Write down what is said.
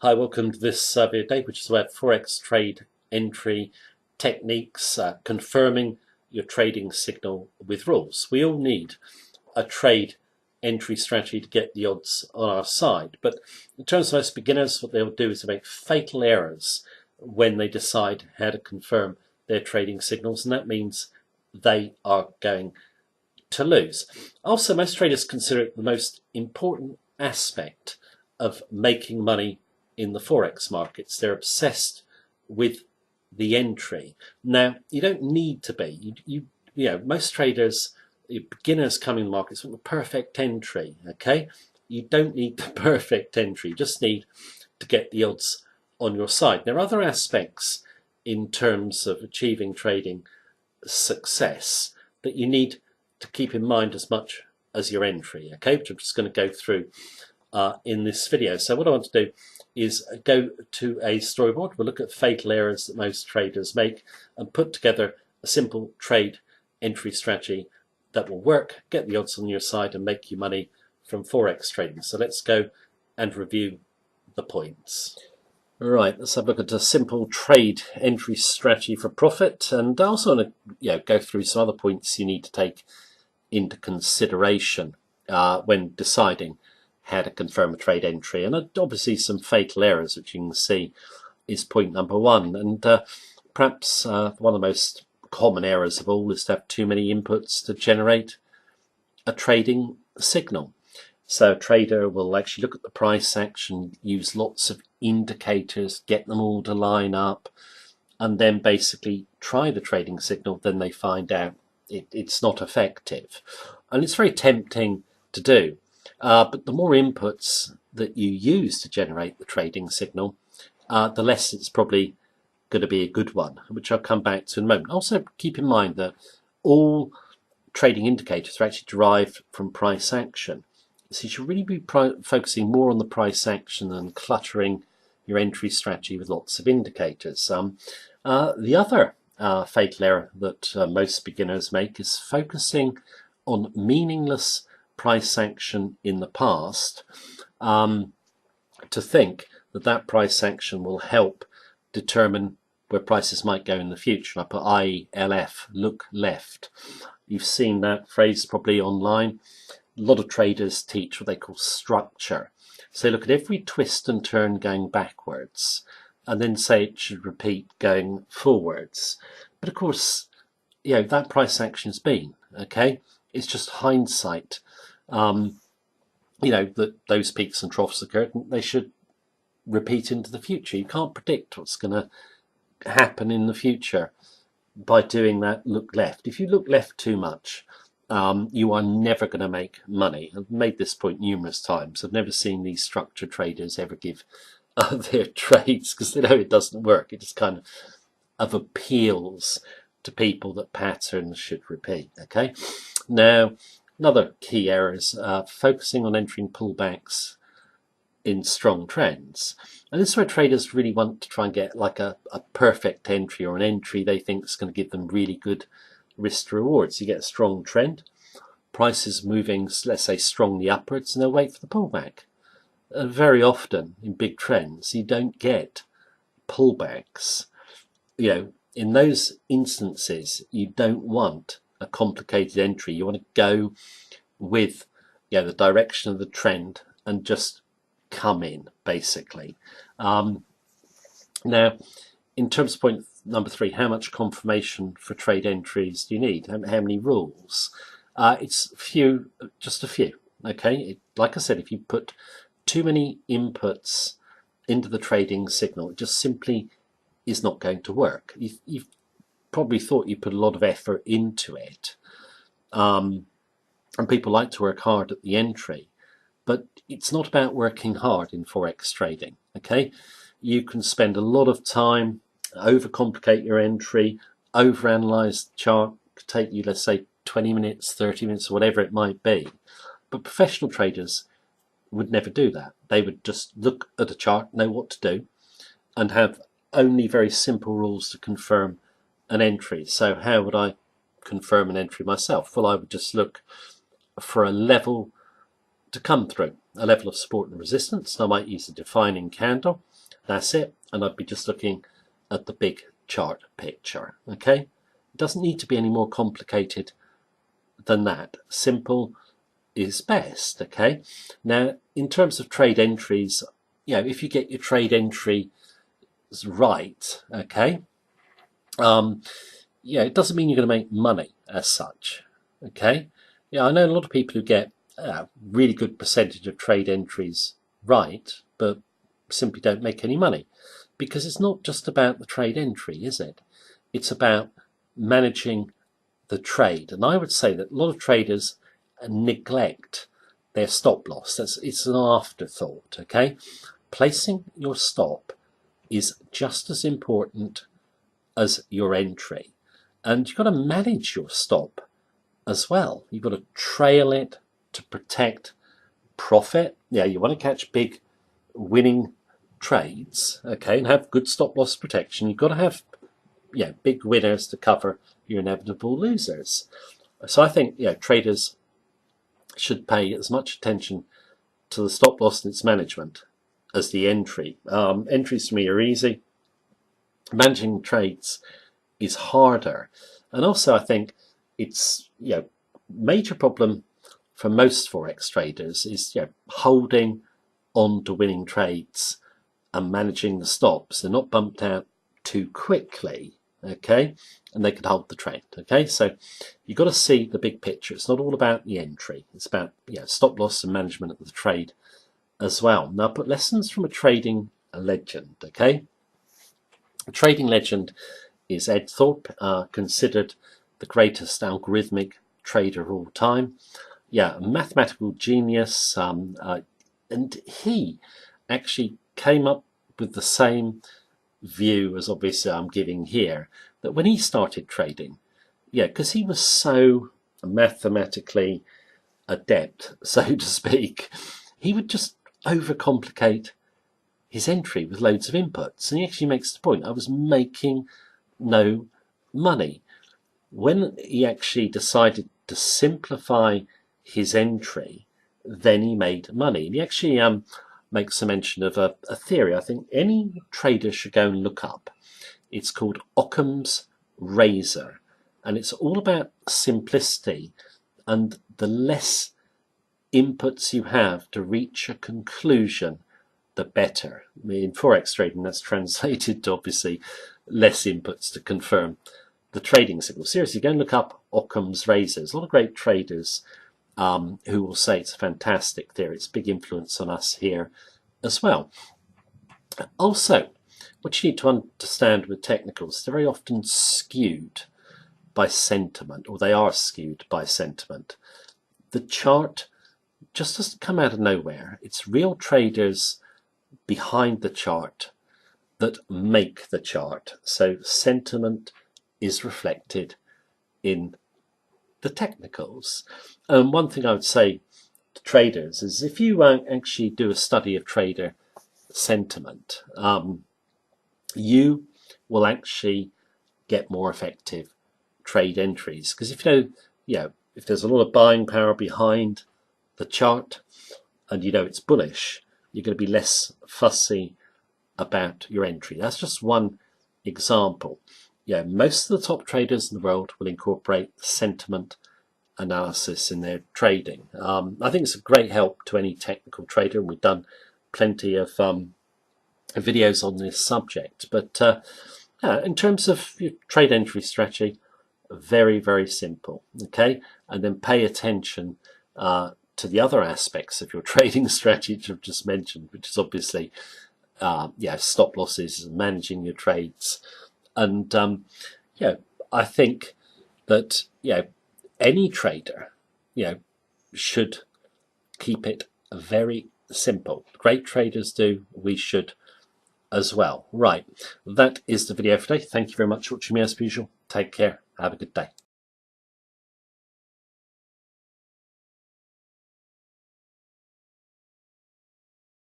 Hi, welcome to this video, which is about Forex trade entry techniques, confirming your trading signal with rules. We all need a trade entry strategy to get the odds on our side, but in terms of most beginners, what they'll do is they make fatal errors when they decide how to confirm their trading signals, and that means they are going to lose. Also, most traders consider it the most important aspect of making money in the Forex markets. They're obsessed with the entry. Now, you don't need to be. You know, most traders, beginners coming to the markets want the perfect entry, okay? You don't need the perfect entry. You just need to get the odds on your side. There are other aspects in terms of achieving trading success that you need to keep in mind as much as your entry, okay, which I'm just going to go through in this video. So what I want to do is go to a storyboard. We'll look at fatal errors that most traders make and put together a simple trade entry strategy that will work, get the odds on your side and make you money from Forex trading. So let's go and review the points. Right, let's have a look at a simple trade entry strategy for profit, and I also want to go through some other points you need to take into consideration when deciding how to confirm a trade entry. And obviously some fatal errors, which you can see is point number one. And perhaps one of the most common errors of all is to have too many inputs to generate a trading signal. So a trader will actually look at the price action, use lots of indicators, get them all to line up, and then basically try the trading signal. Then they find out it's not effective. And it's very tempting to do. But the more inputs that you use to generate the trading signal, the less it's probably going to be a good one, which I'll come back to in a moment. Also, keep in mind that all trading indicators are actually derived from price action. So you should really be focusing more on the price action than cluttering your entry strategy with lots of indicators. The other fatal error that most beginners make is focusing on meaningless price action in the past to think that that price action will help determine where prices might go in the future. I put ILF, look left. You've seen that phrase probably online. A lot of traders teach what they call structure. So they look at every twist and turn going backwards and then say it should repeat going forwards. But of course, that price action's been, okay? It's just hindsight. That those peaks and troughs occurred, and they should repeat into the future. You can't predict what's going to happen in the future by doing that look left. If you look left too much, you are never going to make money. I've made this point numerous times. I've never seen these structured traders ever give their trades because they know it doesn't work. It just kind of appeals to people that patterns should repeat. Okay, now another key error is focusing on entering pullbacks in strong trends. And this is where traders really want to try and get like a perfect entry, or an entry they think is going to give them really good risk to rewards. You get a strong trend, prices moving, let's say, strongly upwards, and they'll wait for the pullback. Very often in big trends, you don't get pullbacks. In those instances, you don't want a complicated entry. You want to go with the direction of the trend and just come in, basically. Now, in terms of point number three, how much confirmation for trade entries do you need? How many rules? It's just a few. Okay, like I said, if you put too many inputs into the trading signal, it just simply is not going to work. You've probably thought you put a lot of effort into it, and people like to work hard at the entry, but it's not about working hard in Forex trading. Okay, you can spend a lot of time, overcomplicate your entry, overanalyze the chart, could take you, let's say, 20 minutes, 30 minutes, whatever it might be. But professional traders would never do that. They would just look at a chart, know what to do, and have only very simple rules to confirm an entry. So how would I confirm an entry myself? Well, I would just look for a level to come through. a level of support and resistance, and I might use a defining candle. That's it, and I'd be just looking at the big chart picture. Okay, it doesn't need to be any more complicated than that. Simple is best. Okay, now in terms of trade entries, if you get your trade entry right, okay, it doesn't mean you're going to make money as such. Okay, I know a lot of people who get a really good percentage of trade entries right, but simply don't make any money, because it's not just about the trade entry, is it? It's about managing the trade. And I would say that a lot of traders neglect their stop loss. It's an afterthought. Okay, placing your stop is just as important as your entry, and you've got to manage your stop as well. You've got to trail it to protect profit. You want to catch big winning trades, okay, and have good stop loss protection. You've got to have big winners to cover your inevitable losers. So I think traders should pay as much attention to the stop loss and its management as the entry. Entries for me are easy. Managing trades is harder, and also I think it's major problem for most Forex traders is holding on to winning trades and managing the stops. They're not bumped out too quickly, okay, and they can hold the trend. Okay, so you've got to see the big picture. It's not all about the entry, it's about stop loss and management of the trade as well. Now, put lessons from a trading legend. Okay, a trading legend is Ed Thorpe, considered the greatest algorithmic trader of all time. A mathematical genius, and he actually came up with the same view as obviously I'm giving here, that when he started trading, because he was so mathematically adept, so to speak, he would just overcomplicate his entry with loads of inputs. And he actually makes the point, I was making no money. When he actually decided to simplify his entry, then he made money. And he actually makes a mention of a theory I think any trader should go and look up. It's called Occam's razor, and it's all about simplicity, and the less inputs you have to reach a conclusion, the better. I mean, in Forex trading, that's translated to obviously less inputs to confirm the trading signal. Seriously, go and look up Occam's razor. There's a lot of great traders who will say it's a fantastic theory. It's a big influence on us here as well. Also, what you need to understand with technicals, they're very often skewed by sentiment, or they are skewed by sentiment. The chart just doesn't come out of nowhere. It's real traders behind the chart that make the chart. So sentiment is reflected in the technicals. One thing I would say to traders is if you actually do a study of trader sentiment, you will actually get more effective trade entries, because if if there's a lot of buying power behind the chart and it's bullish, you're going to be less fussy about your entry. That's just one example. Most of the top traders in the world will incorporate sentiment analysis in their trading. I think it's a great help to any technical trader, and we've done plenty of videos on this subject. But in terms of your trade entry strategy, very, very simple. Okay, and then pay attention to the other aspects of your trading strategy which I've just mentioned, which is obviously stop losses and managing your trades. And I think that any trader should keep it very simple. Great traders do. We should as well. Right, that is the video for today. Thank you very much for watching me as usual. Take care. Have a good day.